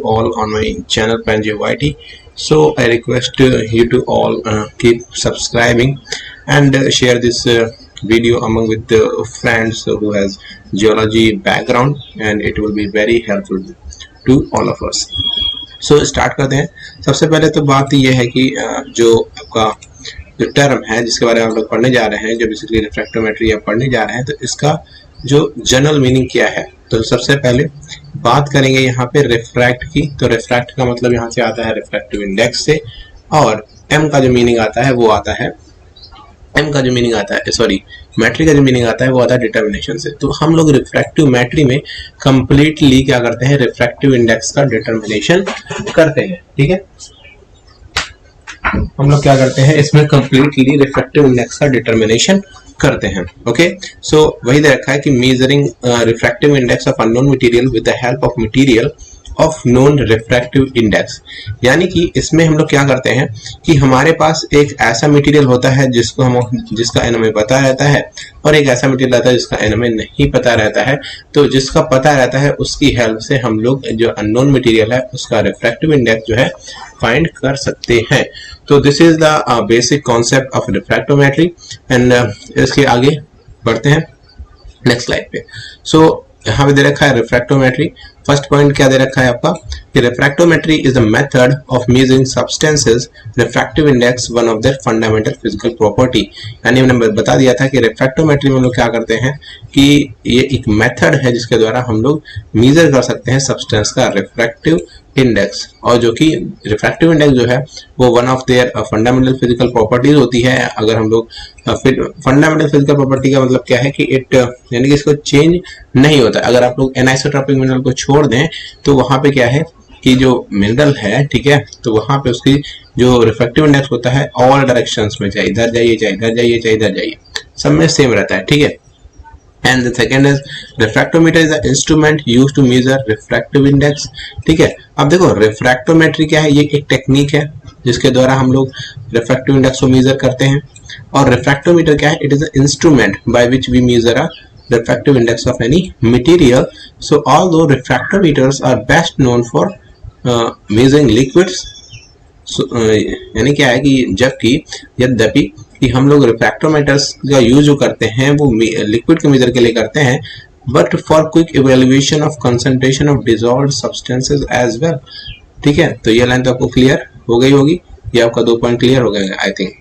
all on my channel PanJYT. So I request you to all keep subscribing and share this video among with the friends who has geology background, and it will be very helpful to all of us. So start करते हैं। सबसे पहले तो बात यह है कि जो आपका जो टर्म है जिसके बारे में हम लोग पढ़ने जा रहे हैं, जो बेसिकली रिफ्रैक्टोमेट्री आप पढ़ने जा रहे हैं, तो इसका जो जनरल मीनिंग क्या है। तो सबसे पहले बात करेंगे यहाँ पे रिफ्रैक्ट की। तो रिफ्रैक्ट का मतलब यहाँ से आता है रिफ्रैक्टिव इंडेक्स से, और एम का जो मीनिंग आता है वो आता है मैट्री का जो मीनिंग आता है वो आता है डिटर्मिनेशन से। तो हम लोग रिफ्रैक्टिव मैट्री में कंप्लीटली क्या करते हैं, रिफ्रैक्टिव इंडेक्स का डिटर्मिनेशन करते हैं। ठीक है, हम लोग क्या करते हैं इसमें कंप्लीटली रिफ्रैक्टिव इंडेक्स का डिटर्मिनेशन करते हैं। ओके, सो वही दे रखा है कि measuring refractive index of unknown material with the help of material of known refractive index. यानी कि इसमें हम लोग क्या करते हैं कि हमारे पास एक ऐसा मटेरियल होता है जिसका एन हमें पता रहता है, और एक ऐसा मटेरियल आता है जिसका एन हमें नहीं पता रहता है। तो जिसका पता रहता है उसकी हेल्प से हम लोग जो अननोन मटेरियल है उसका रिफ्रैक्टिव इंडेक्स जो है फाइंड कर सकते हैं। तो this is the basic concept of refractometry. And इसके आगे बढ़ते हैं नेक्स्ट स्लाइड पे। सो यहाँ पे दे रखा है रिफ्रैक्टोमेट्री। फर्स्ट पॉइंट क्या दे रखा है आपका कि refractometry is the method of measuring substances refractive index one of their fundamental physical property. यानी हमने बता दिया था कि रिफ्रैक्टोमेट्री में हम लोग क्या करते हैं कि ये एक मेथड है जिसके द्वारा हम लोग मेजर कर सकते हैं सब्सटेंस का रिफ्रैक्टिव इंडेक्स, और जो कि रिफ्रैक्टिव इंडेक्स जो है वो one of their fundamental physical properties होती है। अगर हम लोग फंडामेंटल फिजिकल प्रॉपर्टी का मतलब क्या है कि इट यानी कि इसको चेंज नहीं होता। अगर आप लोग एनाइसोट्रॉपिक मिनरल को छोड़ दें तो वहां पे क्या है कि जो मिनरल है, ठीक है, तो वहां पे उसकी जो रिफ्रैक्टिव इंडेक्स होता है ऑल डायरेक्शंस में, चाहे इधर जाइए चाहे इधर जाइए चाहे इधर जाइए, सब में सेम रहता है। ठीक है, and the second is refractometer is the instrument used to measure refractive index। ठीक है, अब देखो रिफ्रैक्टोमेट्री क्या है, ये एक टेक्निक है जिसके द्वारा हम लोग रिफ्रैक्टिव इंडेक्स को मेजर करते हैं। और रिफ्रैक्टोमीटर क्या है, it is the instrument by which we measure a refractive index of any material. So although refractometers are best known for measuring liquids, so यानी क्या है कि जबकि यद्यपि कि हम लोग रिफ्रैक्टोमीटर्स का यूज जो करते हैं वो लिक्विड के मेजर के लिए करते हैं, but for quick evaluation of concentration of dissolved substances as well. ठीक है, तो ये लाइन तो आपको क्लियर हो गई होगी, ये आपका 2 पॉइंट क्लियर हो गए आई थिंक।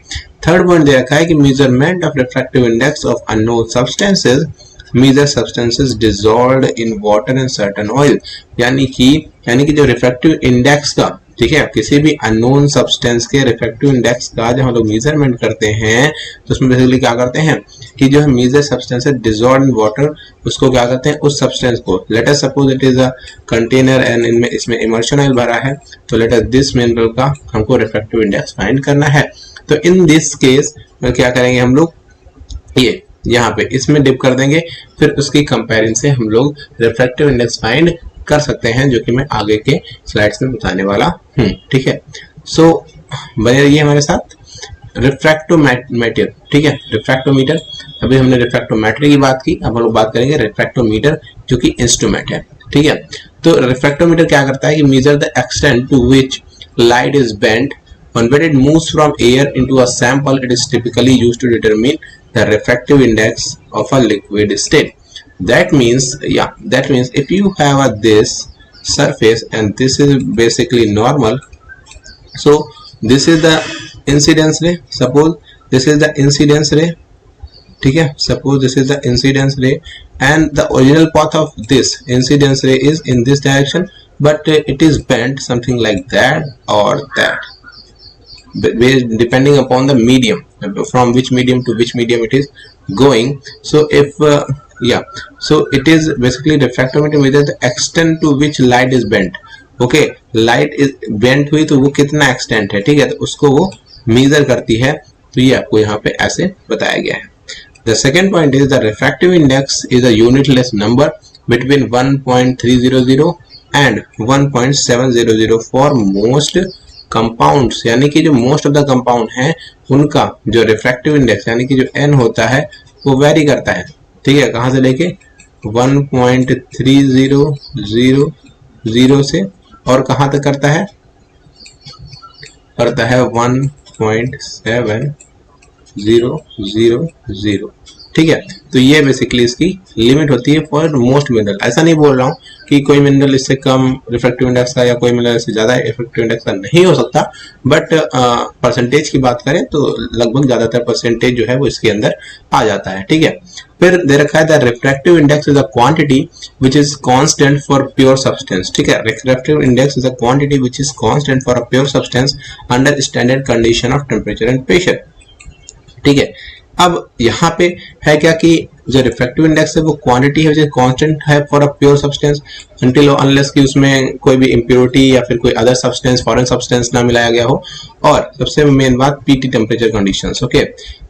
थर्ड पॉइंट दे रखा है कि measurement of refractive index of unknown substances measure substances dissolved in water and certain oil। यानी कि जो रिफ्रैक्टिव इंडेक्स का, ठीक है, किसी भी अननोन सब्सटेंस के रिफ्रैक्टिव इंडेक्स का जब हम लोग मेजरमेंट करते हैं तो उसमें बेसिकली क्या करते हैं कि जो मेजर सब्सटेंस है डिसॉल्व्ड इन वाटर, उसको क्या करते हैं, उस सब्सटेंस को, late us suppose it is a container and इसमें इमर्शन ऑयल भरा है, तो लेट अस दिस मिनरल का हमको रिफ्रैक्टिव इंडेक्स फाइंड करना है। तो इन दिस केस में क्या करेंगे हम लोग, ये यहाँ पे इसमें डिप कर देंगे, फिर उसकी कंपैरिजन से हम लोग रिफ्रैक्टिव इंडेक्स फाइंड कर सकते हैं, जो कि मैं आगे के स्लाइड्स में बताने वाला हूँ। ठीक है, सो बने रहिए हमारे साथ। रिफ्रैक्टोमीटर, ठीक है, रिफ्रैक्टोमीटर, अभी हमने रिफ्रैक्टोमेट्री की बात की, अब हम लोग बात करेंगे रिफ्रैक्टोमीटर जो कि इंस्ट्रूमेंट है। ठीक है, तो रिफ्रैक्टोमीटर क्या करता है कि measure the extent to which light is bent when it moves from air into a sample. It is typically used to determine the refractive index of a liquid state. That means if you have this surface and this is basically normal, so this is the incidence ray, suppose this is the incidence ray, ठीक है, suppose this is the incidence ray and the original path of this incidence ray is in this direction, but it is bent something like that or that, depending upon the medium, from which medium to which medium it is going. So if so it is basically refractometer measures the extent to which light is bent. Okay, light is bent हुई तो वो कितना extent है, ठीक है, तो उसको वो measure करती है। तो ये आपको यहाँ पे ऐसे बताया गया है। The second point is the refractive index is a unitless number between 1.300 and 1.700 for most compounds. यानी कि जो मोस्ट ऑफ द कंपाउंड है उनका जो रिफ्रैक्टिव इंडेक्स यानी कि जो एन होता है वो वेरी करता है। ठीक है, कहाँ से लेके 1.300 से और कहाँ तक करता है, 1.7000, ठीक है। तो ये बेसिकली इसकी लिमिट होती है फॉर मोस्ट मिनरल। ऐसा नहीं बोल रहा हूँ कि कोई मिनरल इससे कम रिफ्रैक्टिव इंडेक्स का या कोई मिनरल इससे ज्यादा रिफ्रैक्टिव इंडेक्स का नहीं हो सकता, बट परसेंटेज की बात करें तो लगभग ज्यादातर परसेंटेज जो है वो इसके अंदर आ जाता है, ठीक है। फिर दे रखा है the refractive index is a quantity which is constant for pure substance, ठीक है। Refractive index is a quantity which is constant for a pure substance under standard condition of temperature and pressure, ठीक है। अब यहाँ पे है क्या कि जो रिफ्रैक्टिव इंडेक्स है वो क्वांटिटी है जो कांस्टेंट है for a pure substance until unless कि उसमें कोई भी इम्प्योरिटी या फिर कोई अदर सब्सटेंस फॉरेन सब्सटेंस ना मिलाया गया हो। और सबसे मेन बात PT temperature conditions, okay.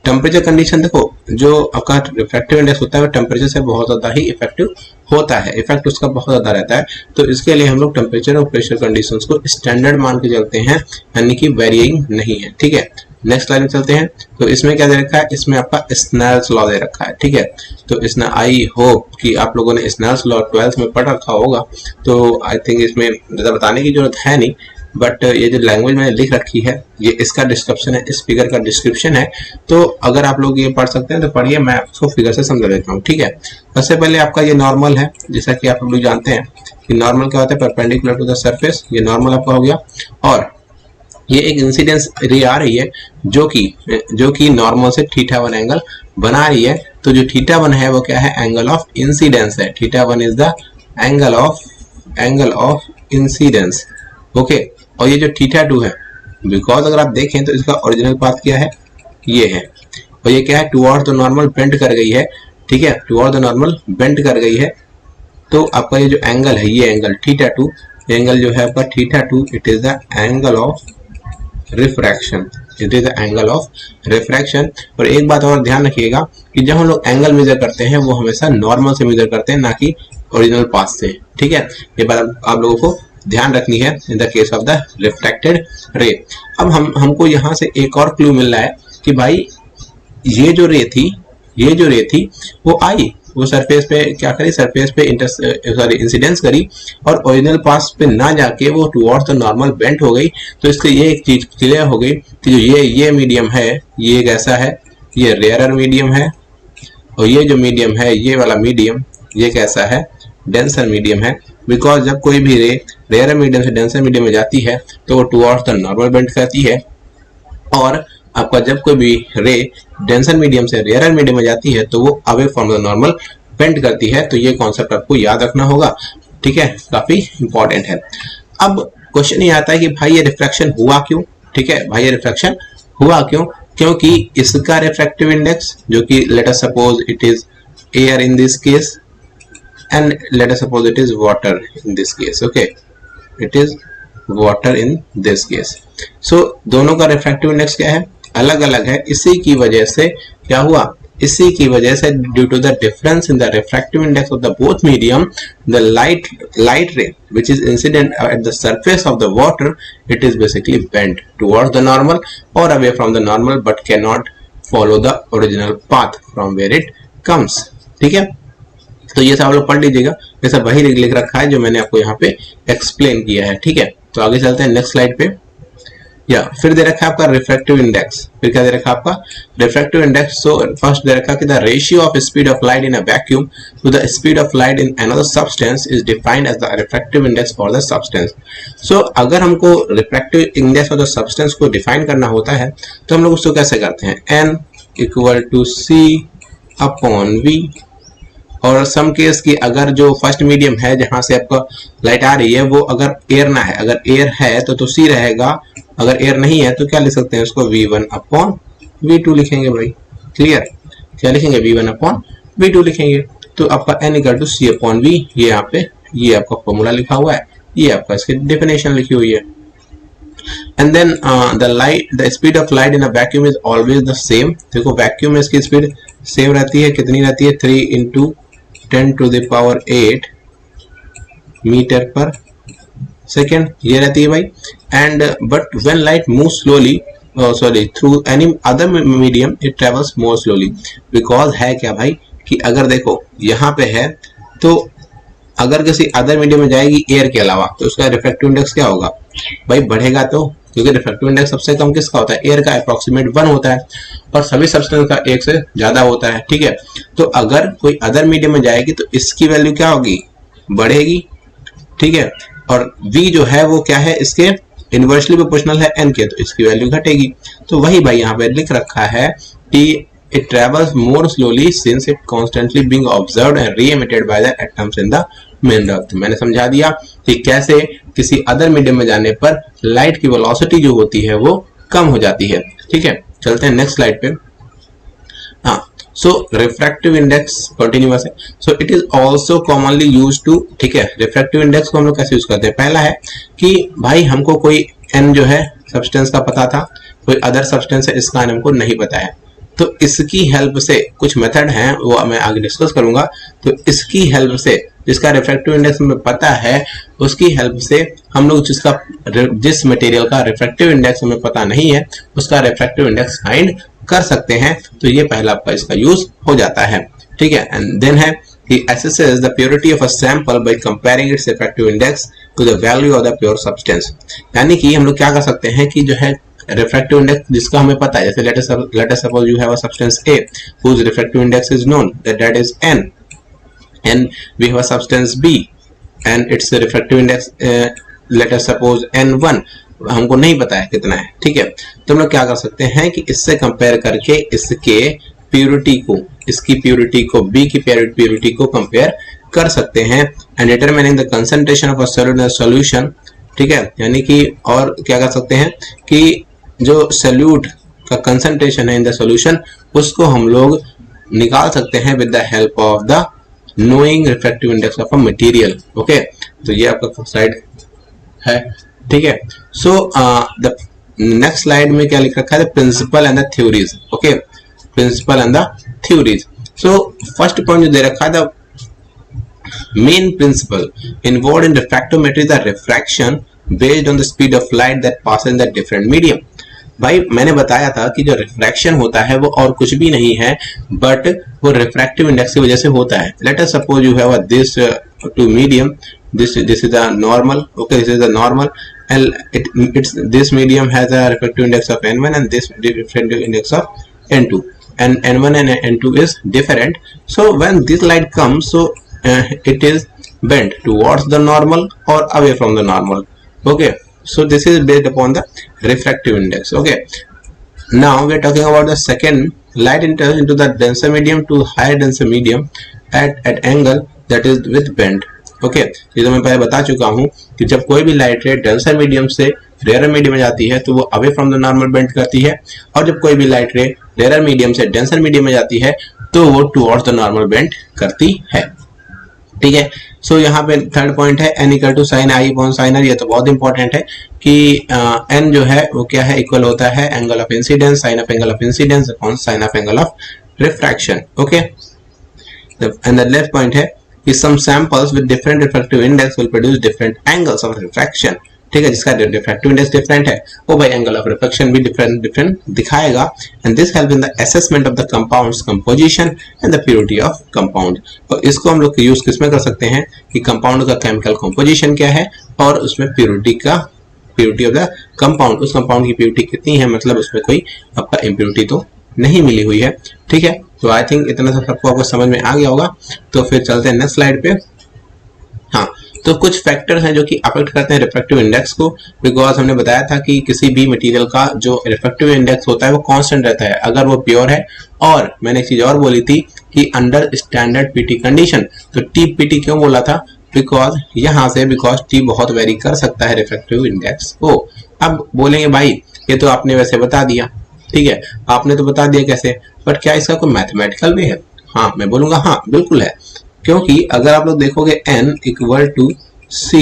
Temperature condition देखो, जो आपका रिफ्रैक्टिव इंडेक्स होता है वो टेम्परेचर से बहुत ज्यादा ही इफेक्टिव होता है, इफेक्ट उसका बहुत ज्यादा रहता है। तो इसके लिए हम लोग टेम्परेचर और प्रेशर कंडीशंस को स्टैंडर्ड मान के चलते हैं, यानी कि वेरिइंग नहीं है, ठीक है। नेक्स्ट स्लाइड में चलते हैं। तो इसमें क्या दे रखा है, इसमें आपका स्नेल्स लॉ दे रखा है, ठीक है। तो इसमें आई होप कि आप लोगों ने स्नेल्स लॉ 12th में पढ़ रखा होगा, तो आई थिंक इसमें ज़्यादा बताने की जरूरत है नहीं, बट ये जो लैंग्वेज मैंने लिख रखी है ये इसका डिस्क्रिप्शन है, इस फिगर का डिस्क्रिप्शन है। तो अगर आप लोग ये पढ़ सकते हैं तो पढ़िए, मैं आपको फिगर से समझा देता हूँ, ठीक है। सबसे पहले आपका ये नॉर्मल है, जैसा कि आप लोग जानते हैं कि नॉर्मल क्या होता है, परपेंडिकुलर टू द सरफेस, ये नॉर्मल आपका हो गया। और ये एक इंसिडेंस रे आ रही है जो कि नॉर्मल से θ1 एंगल बना रही है। तो जो θ1 है वो क्या है, एंगल ऑफ इंसिडेंस है। θ1 is the angle of incidence, okay. और ये जो θ2 है, बिकॉज अगर आप देखें तो इसका ओरिजिनल पाथ क्या है, ये है, और ये क्या है, टुवर्ड द नॉर्मल बेंड कर गई है, ठीक है, टुवर्ड द नॉर्मल बेंड कर गई है। तो आपका ये जो एंगल है, ये एंगल θ2, एंगल जो है आपका θ2, it is the angle of refraction, it is the angle of refraction. और एक बात और ध्यान रखिएगा कि जब हम लोग एंगल मेजर करते हैं वो हमेशा नॉर्मल से मेजर करते हैं, ना कि ओरिजिनल पाथ से, ठीक है। ये बात आप लोगों को ध्यान रखनी है in the case of the refracted रे। अब हमको यहाँ से एक और क्लू मिल रहा है कि भाई ये जो रे थी वो आई, वो सरफेस पे क्या करी, सरफेस पे इंसिडेंस करी और ओरिजिनल पाथ पे ना जाके वो टुवर्ड्स द नॉर्मल बेंट हो गई। तो इससे ये एक चीज क्लियर हो गई कि जो ये मीडियम है ये कैसा है, ये रेयरर मीडियम है, और ये जो मीडियम है, ये वाला मीडियम, ये कैसा है, डेंसर मीडियम है। बिकॉज जब कोई भी रे रेयरर मीडियम से डेंसर मीडियम में जाती है तो वो टुवर्ड्स द नॉर्मल बेंट करती है, और आपका जब कोई भी रे डेंसर मीडियम से रेयरर मीडियम में जाती है तो वो away from the normal bend करती है। तो ये कॉन्सेप्ट आपको याद रखना होगा, ठीक है, काफी इंपॉर्टेंट है। अब क्वेश्चन ये आता है कि भाई ये रिफ्रैक्शन हुआ क्यों, ठीक है, भाई ये रिफ्रैक्शन हुआ क्यों, क्योंकि इसका रिफ्रैक्टिव इंडेक्स जो कि let us suppose it is air in this case and let us suppose it is water in this case, okay, it is water in this case. So दोनों का रिफ्रैक्टिव इंडेक्स क्या है, अलग अलग है। इसी की वजह से क्या हुआ, इसी की वजह से due to the difference in the refractive index of the both medium, the light ray which is incident at the surface of the water, it is basically bent towards the normal or away from the normal but cannot follow the original path from where it comes, ठीक है। तो ये सब आप लोग पढ़ लीजिएगा, ये सब वही लिख रखा है जो मैंने आपको यहाँ पे एक्सप्लेन किया है, ठीक है। तो आगे चलते हैं नेक्स्ट स्लाइड पे। या फिर दे रखा है आपका रिफ्रैक्टिव इंडेक्स, फिर क्या दे रखा है आपका रिफ्रैक्टिव इंडेक्स। सो फर्स्ट दे रखा है कि the ratio of speed of light in a vacuum to the speed of light in another substance is defined as the refractive index for the substance. So अगर हमको refractive index of the substance को define करना होता है तो हम लोग उसको कैसे करते हैं, n equal to c upon v। और सम केस की अगर जो फर्स्ट मीडियम है जहां से आपका लाइट आ रही है वो अगर एयर ना है, अगर एयर है तो c रहेगा, अगर एयर नहीं है तो क्या लिख सकते हैं उसको, v1 अपॉन v2 लिखेंगे भाई, क्लियर, क्या लिखेंगे, v1 अपॉन v2 लिखेंगे। तो आपका n equal to c upon v, ये यहाँ पे ये आपका फॉर्मूला लिखा हुआ है, ये आपका इसकी डेफिनेशन लिखी हुई है। And then the speed of light in a vacuum is always the same. देखो वैक्यूम में इसकी स्पीड सेम रहती है, कितनी रहती है, 3 × 10⁸ मीटर पर सेकेंड, ये रहती है भाई। And but when light move slowly through any other medium it travels more slowly. Because है क्या भाई कि अगर देखो यहाँ पे है तो अगर किसी अदर मीडियम में जाएगी एयर के अलावा तो उसका रिफ्रैक्टिव इंडेक्स क्या होगा भाई, बढ़ेगा। तो क्योंकि रिफ्रैक्टिव इंडेक्स सबसे कम किसका होता है, एयर का, अप्रोक्सीमेट 1 होता है और सभी सब्सटेंस का 1 से ज्यादा होता है, ठीक है। तो अगर कोई अदर मीडियम में जाएगी तो इसकी वैल्यू क्या होगी, बढ़ेगी, ठीक है। और v जो है वो क्या है, इसके इनवर्सली प्रोपोर्शनल है n के, तो इसकी वैल्यू घटेगी। तो वही भाई यहाँ पे लिख रखा है कि it travels more slowly since it constantly being observed and re-emitted by the atoms in the main earth। मैंने समझा दिया कि कैसे किसी अदर मीडियम में जाने पर लाइट की वेलोसिटी जो होती है वो कम हो जाती है, ठीक है। चलते हैं नेक्स्ट स्लाइड पे। हाँ, सो रिफ्रैक्टिव इंडेक्स कंटिन्यूअस है, so it is also commonly use to, ठीक है। रिफ्रैक्टिव इंडेक्स को हम लोग कैसे यूज करते हैं, पहला है कि भाई हमको कोई n जो है सब्सटेंस का पता था, कोई अदर सब्सटेंस है इसका n हमको नहीं पता है, तो इसकी हेल्प से कुछ मेथड हैं वो मैं आगे डिस्कस करूंगा। तो इसकी हेल्प से, जिसका रिफ्रैक्टिव इंडेक्स हमें पता है, उसकी हेल्प से हम लोग जिस मटेरियल का रिफ्रैक्टिव इंडेक्स हमें पता नहीं है उसका रिफ्रैक्टिव इंडेक्स फाइंड कर सकते हैं। तो ये पहला आपका इसका यूज हो जाता है, ठीक है। एंड देन है he assesses the purity of a sample by comparing its refractive index to the value of the pure substance। यानी कि हम लोग क्या कर सकते हैं कि जो है रिफ्रैक्टिव इंडेक्स जिसका हमें पता है, जैसे let us suppose you have a substance A whose refractive index is known, that is n, and we have a substance B and its refractive index let us suppose n1, हमको नहीं पता है कितना है, ठीक है। तो हम लोग क्या कर सकते हैं कि इससे कंपेयर करके इसके प्यूरिटी को, इसकी प्यूरिटी को, B की प्यूरिटी को कंपेयर कर सकते हैं। And determining the concentration of a solid in solution, ठीक है। यानी कि और क्या कर सकते हैं कि जो सॉल्यूट का कंसंट्रेशन है इन द सॉल्यूशन उसको हम लोग निकाल सकते हैं with the help of the knowing refractive index of a material, okay. तो ये आपका स्लाइड है, ठीक है। सो द नेक्स्ट स्लाइड में क्या लिख रखा है, the principle and the theories, okay, principle and the theories. So first point जो दे रखा है, the main principle involved in refractive material the refraction based on the speed of light that passes in the different medium. भाई मैंने बताया था कि जो रिफ्रैक्शन होता है वो और कुछ भी नहीं है बट वो रिफ्रैक्टिव इंडेक्स की वजह से होता है। Let us suppose you have this two medium, this is the normal, okay, this is the normal, and this medium has a refractive index of n1 and this refractive index of n2, and n1 and n2 is different. So when this light comes, so it is bent towards the normal or away from the normal, okay. So this is based upon the refractive index, okay. Now we are talking about the second, light enters into the denser medium to higher denser medium at angle that is with bend, okay. ये तो मैं पहले बता चुका हूँ कि जब कोई भी लाइट रे डेंसर मीडियम से रेयर मीडियम में जाती है तो वो away from the normal bend करती है, और जब कोई भी लाइट रे रेयर मीडियम से डेंसर मीडियम में जाती है तो वो टुवर्ड्स द नॉर्मल बेंड करती है, ठीक है। सो यहाँ पे थर्ड पॉइंट है n equal to sine I upon sine R. ये तो बहुत इंपॉर्टेंट है कि n जो है वो क्या है, इक्वल होता है angle of incidence, sine of angle of incidence upon sine of angle of refraction, okay. And the left point है कि some samples with different refractive index will produce different angles of refraction, ठीक है। जिसका refractive index different है वो भाई angle of refraction भी different दिखाएगा। and this helps in the assessment of the compound's composition and the purity of compound। और इसको हम लोग यूज किसमें कर सकते हैं कि कंपाउंड का केमिकल कॉम्पोजिशन क्या है और उसमें प्योरिटी ऑफ द कंपाउंड, उस कंपाउंड की प्योरिटी कितनी है, मतलब उसमें कोई आपका इम्प्योरिटी तो नहीं मिली हुई है, ठीक है। तो आई थिंक इतना सा सबको आपको समझ में आ गया होगा। तो फिर चलते हैं नेक्स्ट स्लाइड पे। हाँ, तो कुछ फैक्टर्स हैं जो कि अफेक्ट करते हैं रिफ्रैक्टिव इंडेक्स को, बिकॉज हमने बताया था कि किसी भी मटेरियल का जो रिफ्रैक्टिव इंडेक्स होता है वो कांस्टेंट रहता है अगर वो प्योर है। और मैंने एक चीज और बोली थी कि अंडर स्टैंडर्ड पीटी कंडीशन, तो टी पीटी क्यों बोला था, बिकॉज टी बहुत वेरी कर सकता है रिफ्रैक्टिव इंडेक्स को। अब बोलेंगे भाई ये तो आपने वैसे बता दिया, ठीक है, आपने तो बता दिया कैसे, बट क्या इसका कोई मैथमेटिकल वे है? हाँ, मैं बोलूंगा हाँ बिल्कुल है, क्योंकि अगर आप लोग देखोगे n equal to c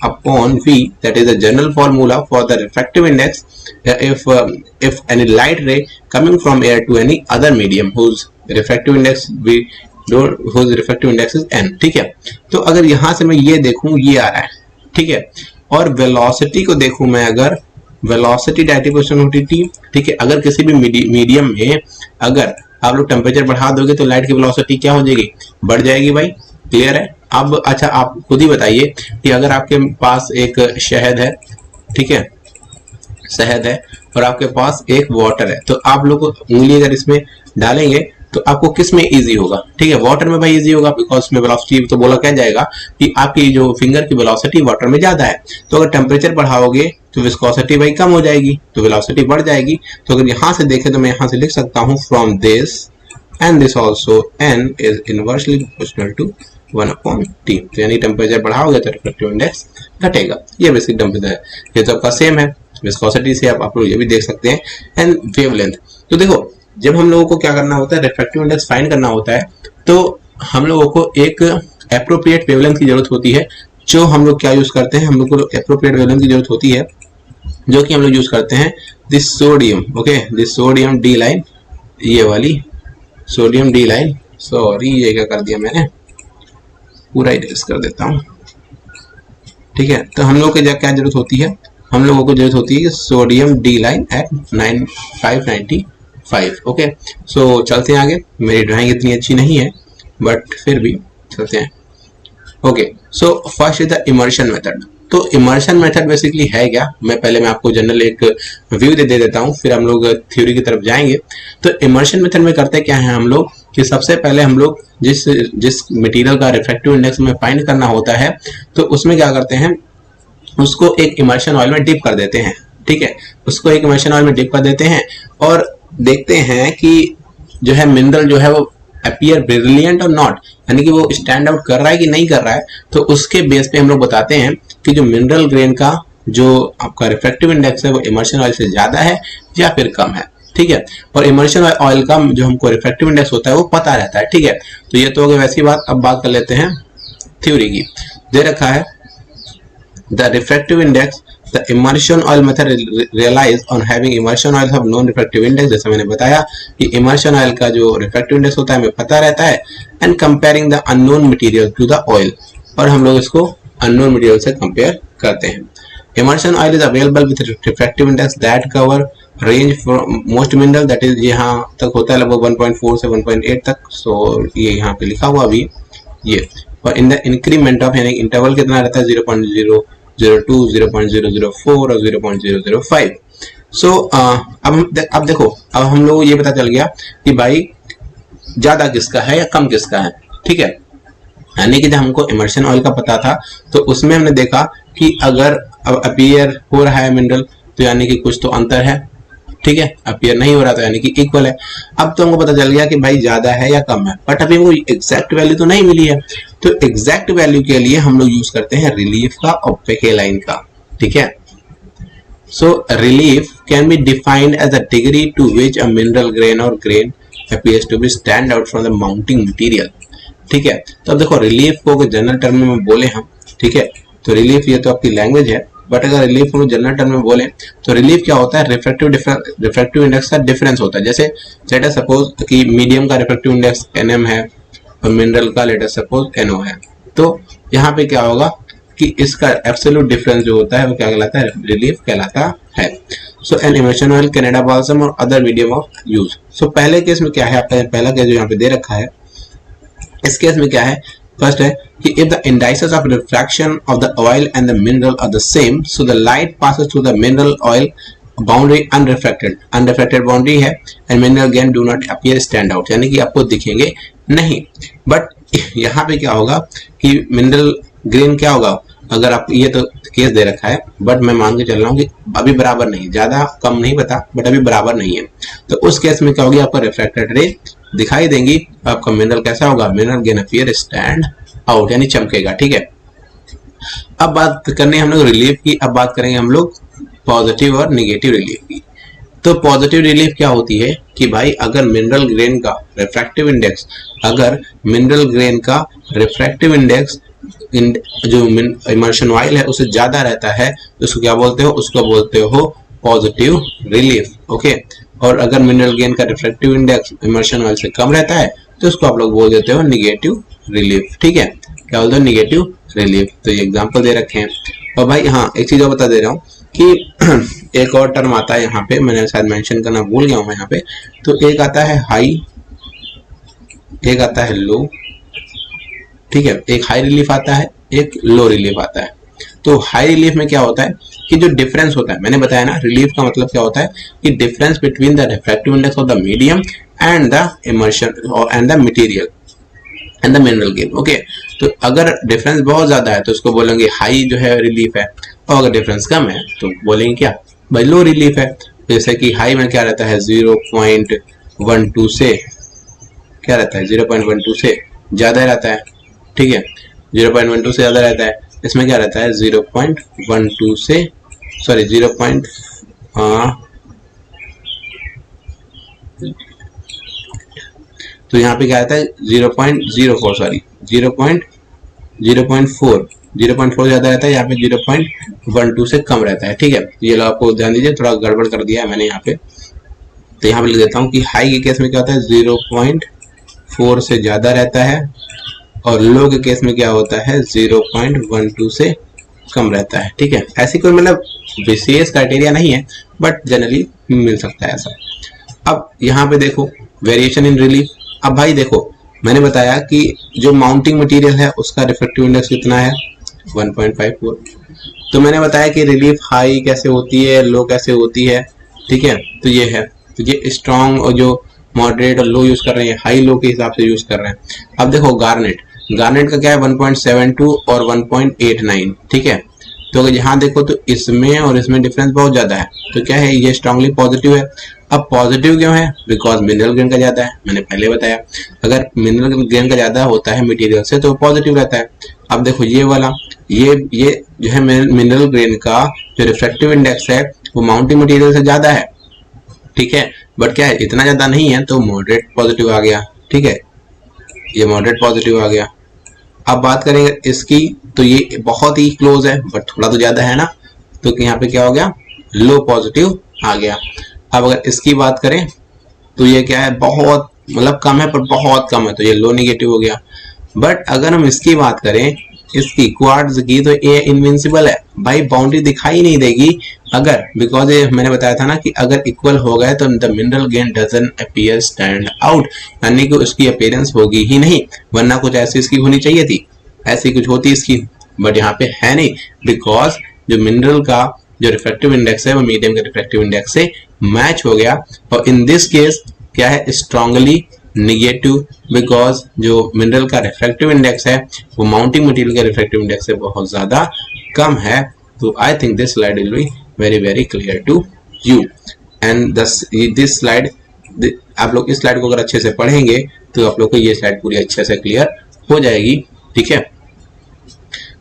upon v, that is the general formula for the refractive index if any light ray coming from air to any other medium whose refractive index is n, ठीक है। तो अगर यहां से मैं ये देखूं ये आ रहा है, ठीक है, और वेलोसिटी को देखूं मैं, अगर वेलोसिटी डायरेक्टिव होती थी, ठीक है, अगर किसी भी मीडियम में अगर आप लोग टेम्परेचर बढ़ा दोगे तो लाइट की वेलोसिटी क्या हो जाएगी, बढ़ जाएगी भाई, क्लियर है। अब अच्छा आप खुद ही बताइए कि अगर आपके पास एक शहद है, ठीक है, शहद है और आपके पास एक वाटर है, तो आप लोग उंगली अगर इसमें डालेंगे तो आपको किस में इजी होगा? ठीक है, वाटर में भाई इजी होगा, बिकॉज उसमें वेलोसिटी तो बोला क्या जाएगा कि आपकी जो फिंगर की वेलोसिटी वाटर में ज्यादा है। तो अगर टेम्परेचर बढ़ाओगे तो विस्कोसिटी भाई कम हो जाएगी, तो वेलोसिटी बढ़ जाएगी। तो अगर यहां से देखें तो मैं यहां से लिख सकता हूं from this and this also n is inversely proportional to 1/t। तो यानी टेम्परेचर बढ़ाओगे तो रिफ्रैक्टिव इंडेक्स घटेगा। ये बेसिक टेम्परेचर है, ये तो आपका सेम है विस्कोसिटी से, आप लोग ये भी देख सकते हैं। एंड वेवलेंथ, तो देखो जब हम लोगों को क्या करना होता है, रिफ्रैक्टिव इंडेक्स फाइंड करना होता है, तो हम लोगों को एक एप्रोप्रिएट वेवलेंथ की जरूरत होती है। जो हम लोग क्या यूज करते हैं, हम लोग को एप्रोप्रिएट वेवलेंथ की जरूरत होती है, जो कि हम लोग यूज करते हैं this sodium, okay, this sodium D line, ये वाली सोडियम डी लाइन, सॉरी ये क्या कर दिया मैंने, पूरा इरेज कर देता हूँ, ठीक है। तो हम लोग को क्या जरूरत होती है, हम लोगों को जरूरत होती है sodium D line at 595, okay. So चलते हैं आगे, मेरी ड्राइंग इतनी अच्छी नहीं है बट फिर भी चलते हैं, okay. So first is the immersion method. तो इमर्शन मेथड बेसिकली है क्या, मैं आपको जनरल एक व्यू दे देता हूँ, फिर हम लोग थ्योरी की तरफ जाएंगे। तो इमर्शन मेथड में करते क्या है हम लोग कि सबसे पहले हम लोग जिस मटेरियल का रिफ्रैक्टिव इंडेक्स में फाइंड करना होता है, तो उसमें क्या करते हैं, उसको एक इमर्शन ऑयल में डिप कर देते हैं, ठीक है, उसको एक इमर्शन ऑयल में डिप कर देते हैं और देखते हैं कि जो है मिनरल जो है वो अपीयर ब्रिलियंट और नॉट, यानी कि वो स्टैंड आउट कर रहा है कि नहीं कर रहा है। तो उसके बेस पे हम लोग बताते हैं कि जो मिनरल ग्रेन का जो आपका रिफ्रैक्टिव इंडेक्स है वो इमर्शन ऑयल से ज्यादा है या फिर कम है, ठीक है। और इमर्शन ऑयल का जो हमको रिफ्रैक्टिव इंडेक्स होता है वो पता रहता है, ठीक है। तो ये तो हो गई वैसी बात। अब बात कर लेते हैं थ्योरी की। दे रखा है the refractive index, the immersion oil method relies on having immersion oils of known refractive index, जैसे मैंने बताया कि immersion oil का जो refractive index होता है हमें पता रहता है, and comparing the unknown material to the oil, और हम लोग इसको unknown material से compare करते हैं। Immersion oil is available with refractive index that cover range from most mineral, that is यहाँ तक होता है लगभग 1.4 से 1.8 तक। so ये यहाँ पे लिखा हुआ अभी ये, और इन द इंक्रीमेंट ऑफ यानी इंटरवल कितना रहता है 0.002, 0.004 और 0.005। सो अब देखो, अब हम लोग ये पता चल गया कि भाई ज्यादा किसका है या कम किसका है, ठीक है। यानी कि जब हमको इमर्शन ऑयल का पता था तो उसमें हमने देखा कि अगर अब अपीयर हो रहा है मिनरल तो यानी कि कुछ तो अंतर है, ठीक है, अपीयर नहीं हो रहा था यानी कि इक्वल है। अब तो हमको पता चल गया कि भाई ज्यादा है या कम है, बट अभी वो एग्जैक्ट वैल्यू तो नहीं मिली है। तो एग्जैक्ट वैल्यू के लिए हम लोग यूज करते हैं रिलीफ का और पेके लाइन का, ठीक है। So relief can be defined as a degree to which a mineral grain or grain appears to be stand out from the mounting material, ठीक है। तो अब देखो रिलीफ को जनरल टर्म में बोले हम, ठीक है, तो रिलीफ ये तो आपकी लैंग्वेज है, बट अगर रिलीफ को जनरल टर्म में बोले तो रिलीफ क्या होता है, रिफ्रैक्टिव इंडेक्स का डिफरेंस होता है। जैसे लेट अस सपोज कि मीडियम का रिफ्रैक्टिव इंडेक्स nm है और मिनरल का लेट अस सपोज no है, तो यहाँ पे क्या होगा कि इसका एब्सोल्यूट डिफरेंस जो होता है वो क्या कहलाता है, रिलीफ कहलाता है। So an immersion oil, Canada balsam और other medium of use. So पहले केस में क्या है, आपका पहला केस जो यहाँ पे दे रखा है, इस केस में क्या है, फर्स्ट है कि if the indices of refraction of the oil and the mineral are the same, so the light passes through the mineral oil boundary unrefracted boundary है, and mineral again do not appear stand out, यानी कि आपको दिखेंगे नहीं। But यहाँ पे क्या होगा कि मिनरल ग्रेन क्या होगा, अगर आप ये तो केस दे रखा है बट मैं मान के चल रहा हूँ कि अभी बराबर नहीं, ज्यादा कम नहीं पता बट अभी बराबर नहीं है, तो उस केस में क्या होगी, आपको रिफ्रैक्टेड रे दिखाई देंगी, आपका मिनरल कैसा होगा, mineral gain appear stand out यानी चमकेगा, ठीक है। अब बात करनी है हम लोग रिलीफ की, अब बात करेंगे हम लोग पॉजिटिव और निगेटिव रिलीफ की। तो पॉजिटिव रिलीफ क्या होती है कि भाई अगर मिनरल ग्रेन का रिफ्रैक्टिव इंडेक्स, अगर मिनरल ग्रेन का रिफ्रैक्टिव इंडेक्स जो इमर्शन ऑयल है उससे ज्यादा रहता है तो उसको क्या बोलते हो, उसको बोलते हो पॉजिटिव रिलीफ, ओके। और अगर मिनरल गेन का रिफ्रैक्टिव इंडेक्स इमर्शन ऑयल से कम रहता है तो उसको आप लोग बोल देते हो निगेटिव रिलीफ, ठीक है, क्या बोलते हो, निगेटिव रिलीफ। तो ये एग्जांपल दे रखे हैं। और भाई हाँ एक चीज और बता दे रहा हूँ कि एक और टर्म आता है यहाँ पे, मैंने शायद मेंशन करना भूल गया हूँ मैं यहाँ पे, तो एक आता है हाई, एक आता है लो, ठीक है, एक हाई रिलीफ आता है, एक लो रिलीफ आता है। तो हाई रिलीफ में क्या होता है कि जो डिफरेंस होता है, मैंने बताया ना रिलीफ का मतलब क्या होता है कि difference between the refractive index of the medium and the immersion and the material and the mineral gain. Okay, तो अगर डिफरेंस बहुत ज्यादा है तो उसको बोलेंगे हाई जो है रिलीफ है, और अगर डिफरेंस कम है तो बोलेंगे क्या भाई लो रिलीफ है। जैसे कि हाई में क्या रहता है 0.12 से क्या रहता है 0.12 से ज्यादा रहता है, ठीक है, 0.12 से ज्यादा रहता है। इसमें क्या रहता है 0.12 से सॉरी 0. तो यहाँ पे क्या आता है 0.04 सॉरी 0.4 ज्यादा रहता है, यहाँ पे 0.12 से कम रहता है, ठीक है। ये लोग आपको ध्यान दीजिए, थोड़ा गड़बड़ कर दिया है मैंने यहाँ पे। तो यहाँ पे लिख देता हूँ कि हाई के केस में क्या होता है 0.4 से ज्यादा रहता है, और लो के केस में क्या होता है 0.12 से कम रहता है, ठीक है। ऐसी कोई मतलब विशेष क्राइटेरिया नहीं है, बट जनरली मिल सकता है ऐसा। अब यहाँ पे देखो वेरिएशन इन रिलीफ। अब भाई देखो मैंने बताया कि जो माउंटिंग मटेरियल है उसका रिफ्रैक्टिव इंडेक्स कितना है 1.54। तो मैंने बताया कि रिलीफ हाई कैसे होती है, लो कैसे होती है, ठीक है। तो ये है, तो ये स्ट्रॉन्ग और जो मॉडरेट और लो यूज कर रहे हैं, हाई लो के हिसाब से यूज कर रहे हैं। अब देखो गार्नेट का क्या है 1.72 और 1.89, ठीक है। तो अगर यहाँ देखो तो इसमें और इसमें डिफरेंस बहुत ज्यादा है, तो क्या है ये स्ट्रांगली पॉजिटिव है। अब पॉजिटिव क्यों है, बिकॉज मिनरल गेन का ज्यादा है, मैंने पहले बताया अगर मिनरल गेन का ज्यादा होता है मटेरियल से तो पॉजिटिव रहता है। अब देखो ये वाला ये जो है मिनरल गेन का जो रिफ्रैक्टिव इंडेक्स है वो माउंटिंग मटेरियल से ज्यादा है, ठीक है, बट क्या है इतना ज्यादा नहीं है, तो मॉडरेट पॉजिटिव आ गया, ठीक है, ये मॉडरेट पॉजिटिव आ गया। अब बात करेंगे इसकी, तो ये बहुत ही क्लोज है बट थोड़ा तो ज्यादा है ना, तो यहाँ पे क्या हो गया लो पॉजिटिव आ गया। अब अगर इसकी बात करें तो ये क्या है बहुत मतलब कम है पर बहुत कम है, तो ये लो नेगेटिव हो गया। बट अगर हम इसकी बात करें इसकी क्वार्ट्ज की, तो ये इनविंसिबल है भाई, बाउंड्री दिखाई नहीं देगी अगर, बिकॉज ये मैंने बताया था ना कि अगर इक्वल हो गए तो the mineral gain doesn't appear stand out, यानी कि उसकी अपीयरेंस होगी ही नहीं, वरना कुछ ऐसी इसकी होनी चाहिए थी, ऐसी कुछ होती इसकी, बट यहाँ पे है नहीं, बिकॉज जो मिनरल का जो रिफ्रैक्टिव इंडेक्स है वो मीडियम के रिफ्रैक्टिव इंडेक्स से मैच हो गया। और इन दिस केस क्या है स्ट्रांगली निगेटिव, बिकॉज जो मिनरल का रिफ्रैक्टिव इंडेक्स है वो माउंटिंग मटेरियल के रिफ्रैक्टिव इंडेक्स से बहुत ज्यादा कम है। तो I think this slide will be very very clear to you, and this slide आप लोग इस स्लाइड को अगर अच्छे से पढ़ेंगे तो आप लोग को ये स्लाइड पूरी अच्छे से क्लियर हो जाएगी, ठीक है।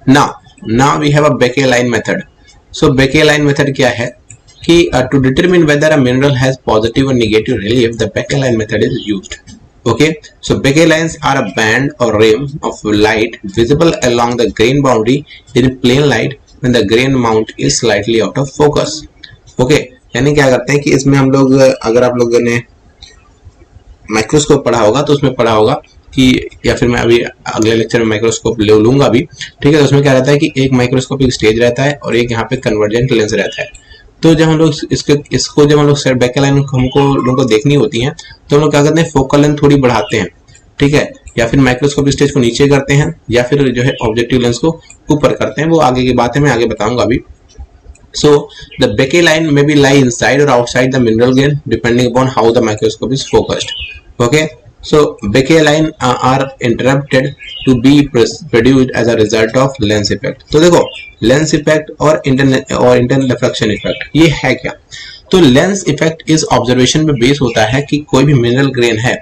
now we have a Beck-Line method. So Beck-Line method क्या है कि to determine whether a mineral has positive or negative relief, the Beck-Line method is used. Okay, so Beck-Lines are a band or rim of light visible along the grain boundary in plain light when the grain mount is slightly out of focus. Okay, यानी क्या करते हैं कि इसमें हम लोग, अगर आप लोगों ने माइक्रोस्कोप पढ़ा होगा तो उसमें पढ़ा होगा कि, या फिर मैं अभी अगले लेक्चर में माइक्रोस्कोप ले लूंगा भी, ठीक है। तो उसमें क्या रहता है कि एक माइक्रोस्कोपिक स्टेज रहता है और एक यहाँ पे कन्वर्जेंट लेंस रहता है। तो जब हम लोग इसको जब हम लोग Beck-Line हमको लोगों को देखनी होती है तो हम लोग क्या करते हैं फोकल लेंथ थोड़ी बढ़ाते हैं, ठीक है, या फिर माइक्रोस्कोपिक स्टेज को नीचे करते हैं या फिर जो है ऑब्जेक्टिव लेंस को ऊपर करते हैं, वो आगे की बात है, मैं आगे बताऊंगा अभी। So the Beck-Line may be lie inside or outside the mineral grain depending upon how the microscope is focused. Okay, so Beck-Line are interrupted to be produced as a result of lens effect. तो देखो lens effect और internal reflection effect ये है क्या, तो lens effect इस observation पे base होता है कि कोई भी मिनरल ग्रेन है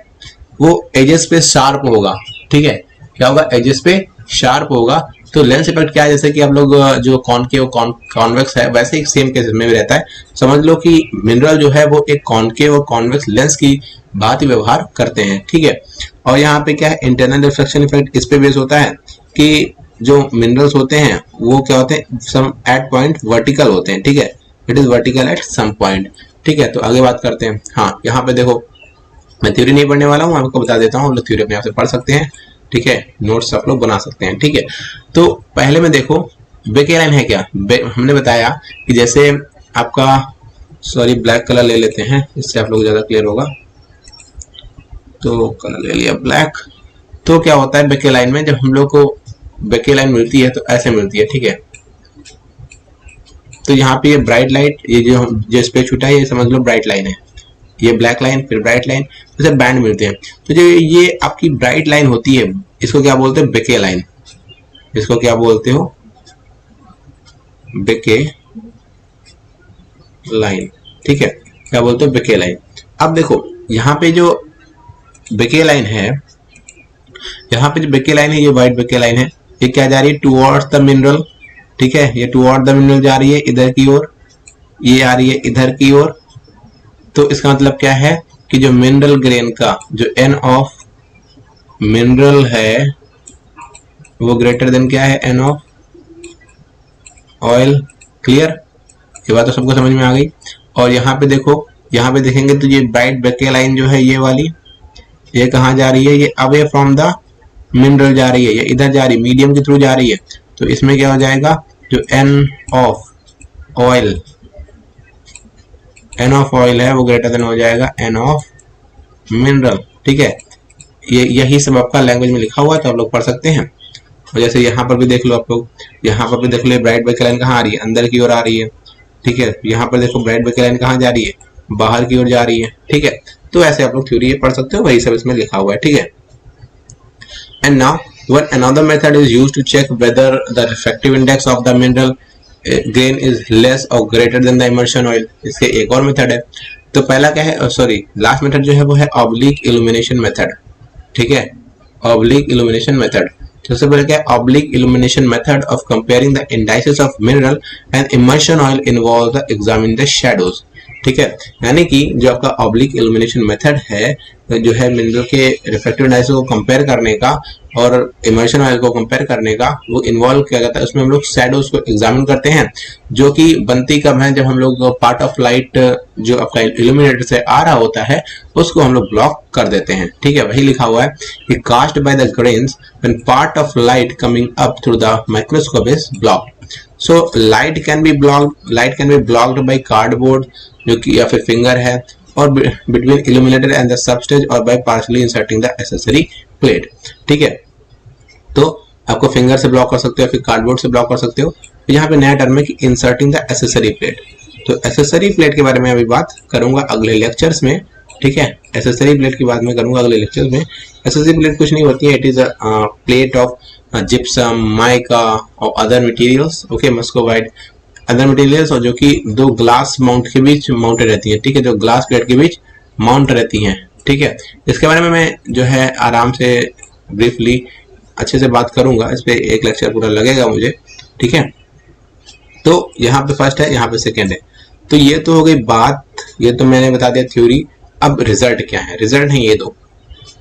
वो एजेस पे शार्प होगा, ठीक है, क्या होगा एजेस पे शार्प होगा। तो लेंस इफेक्ट क्या है, जैसे कि आप लोग जो कॉनकेव कॉन्वेक्स है वैसे ही सेम केस में भी रहता है। समझ लो कि मिनरल जो है वो एक कॉनकेव और कॉन्वेक्स लेंस की बात ही व्यवहार करते हैं, ठीक है। और यहाँ पे क्या है इंटरनल रिफ्लेक्शन इफेक्ट इस पे बेस होता है कि जो मिनरल्स होते हैं वो क्या होते हैं सम एट पॉइंट वर्टिकल होते हैं, ठीक है, it is vertical at some point, ठीक है। तो आगे बात करते हैं। हाँ, यहाँ पे देखो मैं थ्योरी नहीं पढ़ने वाला हूँ, आपको बता देता हूँ, लोग थ्योरी अपने आप से पढ़ सकते हैं, ठीक है, नोट्स आप लोग बना सकते हैं, ठीक है। तो पहले में देखो Beck-Line है क्या, हमने बताया कि जैसे आपका सॉरी ब्लैक कलर ले लेते हैं, इससे आप लोग ज्यादा क्लियर होगा। तो कलर ले लिया ब्लैक, तो क्या होता है बेके लाइन में, जब हम लोग को बेके लाइन मिलती है तो ऐसे मिलती है, ठीक है। तो यहाँ पे ये ब्राइट लाइट, ये जो स्पेस छूटा है ये समझ लो ब्राइट लाइन है, ये ब्लैक लाइन फिर ब्राइट लाइन, जैसे बैंड मिलते हैं। तो जो ये आपकी ब्राइट लाइन होती है इसको क्या बोलते हैं, बेके लाइन। इसको क्या बोलते हो, बेके लाइन, ठीक है, क्या बोलते हो, बेके लाइन। अब देखो यहाँ पे जो बेके लाइन है, यहाँ पे जो बेके लाइन है ये व्हाइट बेके लाइन है, ये क्या जा रही है, टुवर्ड्स द मिनरल, ठीक है, ये टुवर्ड द मिनरल जा रही है इधर की ओर, ये आ रही है इधर की ओर। तो इसका मतलब क्या है कि जो मिनरल ग्रेन का जो एन ऑफ मिनरल है वो ग्रेटर देन क्या है, एन ऑफ ऑयल। क्लियर, ये बात तो सबको समझ में आ गई। और यहाँ पे देखो, यहाँ पे देखेंगे तो ये ब्राइट बेके लाइन जो है ये वाली, ये कहाँ जा रही है, ये अवे फ्रॉम द मिनरल जा रही है, ये इधर जा रही है, मीडियम के थ्रू जा रही है। तो इसमें क्या हो जाएगा, जो n of oil, n of oil है वो ग्रेटर देन हो जाएगा एन ऑफ मिनरल, ठीक है। ये यही सब आपका लैंग्वेज में लिखा हुआ है तो आप लोग पढ़ सकते हैं। और जैसे यहाँ पर भी देख लो आप लोग, यहाँ पर भी देख लो ब्राइट बेके लाइन कहाँ आ रही है, अंदर की ओर आ रही है, ठीक है। यहाँ पर देखो ब्राइट बेके लाइन कहाँ जा रही है, बाहर की ओर जा रही है, ठीक है। तो ऐसे आप लोग थ्योरी ये पढ़ सकते हो, वही सब इसमें लिखा हुआ है, ठीक है। And now when another method is used to check whether the refractive index of the mineral grain is less or greater than the immersion oil, इसके एक और मेथड है। तो पहला क्या है, सॉरी लास्ट मेथड जो है वो है ऑब्लिक इल्यूमिनेशन मेथड, ठीक है, ऑब्लिक इल्यूमिनेशन मेथड। सबसे पहले क्या है, oblique illumination method of comparing the indices of mineral and immersion oil involve the examine the shadows, ठीक है। यानी कि जो आपका ऑब्लिक इल्यूमिनेशन मेथड है जो है मिनरल के रिफ्रैक्टिव इंडाइसेस को कंपेयर करने का और इमर्शन ऑयल को कंपेयर करने का, वो इन्वॉल्व किया जाता है। उसमें हम लोग शैडोज को एग्जामिन करते हैं जो कि बनती कब है, जब हम लोग पार्ट ऑफ लाइट जो आपका इल्यूमिनेटर से आ रहा होता है उसको हम लोग ब्लॉक कर देते हैं, ठीक है। वही लिखा हुआ है कि cast by the grains when part of light coming up through the microscope is blocked. So light can be blocked by cardboard जो कि या फिर फिंगर है, और between illuminator and the substage और by partially inserting the accessory plate, ठीक है। तो आपको फिंगर से ब्लॉक कर सकते हो, फिर कार्डबोर्ड से ब्लॉक कर सकते हो। यहाँ पे नया टर्म है कि इंसर्टिंग द एक्सेसरी प्लेट। तो एक्सेसरी प्लेट के बारे में अभी बात करूंगा अगले लेक्चर्स में, ठीक है। एक्सेसरी प्लेट की बात मैं करूंगा अगले लेक्चर्स में। एक्सेसरी प्लेट कुछ नहीं होती है, it is a plate of gypsum, mica और other materials, okay, muscovite, other materials, और जो कि दो ग्लास माउंट के बीच माउंटेड रहती है, ठीक है, जो ग्लास प्लेट के बीच माउंट रहती हैं, ठीक है। इसके बारे में मैं जो है आराम से ब्रीफली अच्छे से बात करूंगा, इस पे एक लेक्चर पूरा लगेगा मुझे, ठीक है। तो यहाँ पे फर्स्ट है, यहाँ पे सेकेंड है। तो ये तो हो गई बात, ये तो मैंने बता दिया थ्योरी। अब रिजल्ट क्या है, रिजल्ट है ये दो।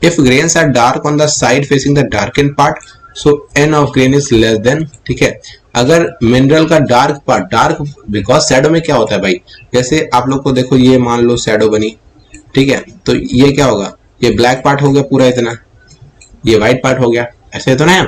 If grains are dark on the side facing the darken part, so n of grain is less than, ठीक है। अगर मिनरल का dark part, dark because shadow में क्या होता है भाई, जैसे आप लोग को देखो ये मान लो शैडो बनी, ठीक है, तो ये क्या होगा, ये ब्लैक पार्ट हो गया पूरा इतना, ये व्हाइट पार्ट हो गया, ऐसे तो नहीं।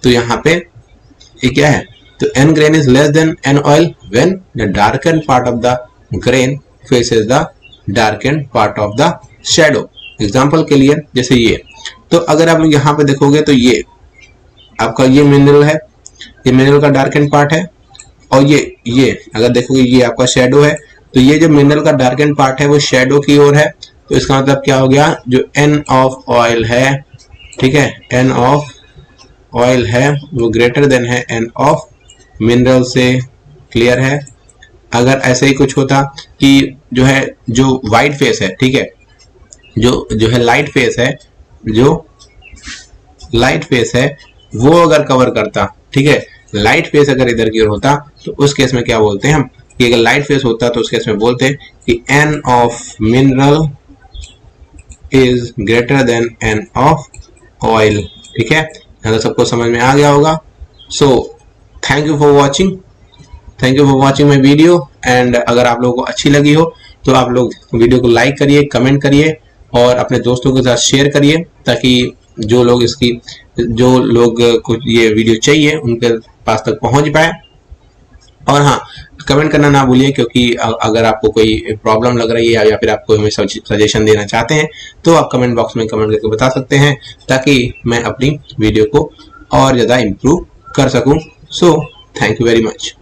तो यहाँ पे ये क्या है, तो n grain is less than n oil when the darken part of the grain faces the darken part of the shadow. Example के लिए जैसे ये, तो अगर आप लोग यहाँ पे देखोगे तो ये आपका ये मिनरल है, ये मिनरल का डार्कन पार्ट है, और ये अगर देखोगे ये आपका शैडो है। तो ये जो मिनरल का डार्कन पार्ट है वो शैडो की ओर है, तो इसका मतलब क्या हो गया, जो एन ऑफ ऑयल है, ठीक है, एन ऑफ ऑयल है वो ग्रेटर देन है एन ऑफ मिनरल से। क्लियर है। अगर ऐसे ही कुछ होता कि जो है जो वाइट फेस है, ठीक है, जो है लाइट फेस है, जो लाइट फेस है वो अगर कवर करता, ठीक है, लाइट फेस अगर इधर की ओर होता तो उस केस में क्या बोलते हैं हम, कि अगर लाइट फेस होता तो उस केस में बोलते हैं कि n of mineral is greater than n of oil, ठीक है। तो सबको समझ में आ गया होगा। So thank you for watching my video. And अगर आप लोगों को अच्छी लगी हो तो आप लोग वीडियो को लाइक करिए, कमेंट करिए और अपने दोस्तों के साथ शेयर करिए, ताकि जो लोग को ये वीडियो चाहिए उनके पास तक पहुंच पाए। और हाँ, कमेंट करना ना भूलिए, क्योंकि अगर आपको कोई प्रॉब्लम लग रही है या फिर आपको हमें सजेशन देना चाहते हैं तो आप कमेंट बॉक्स में कमेंट करके बता सकते हैं, ताकि मैं अपनी वीडियो को और ज़्यादा इम्प्रूव कर सकूं। सो थैंक यू वेरी मच।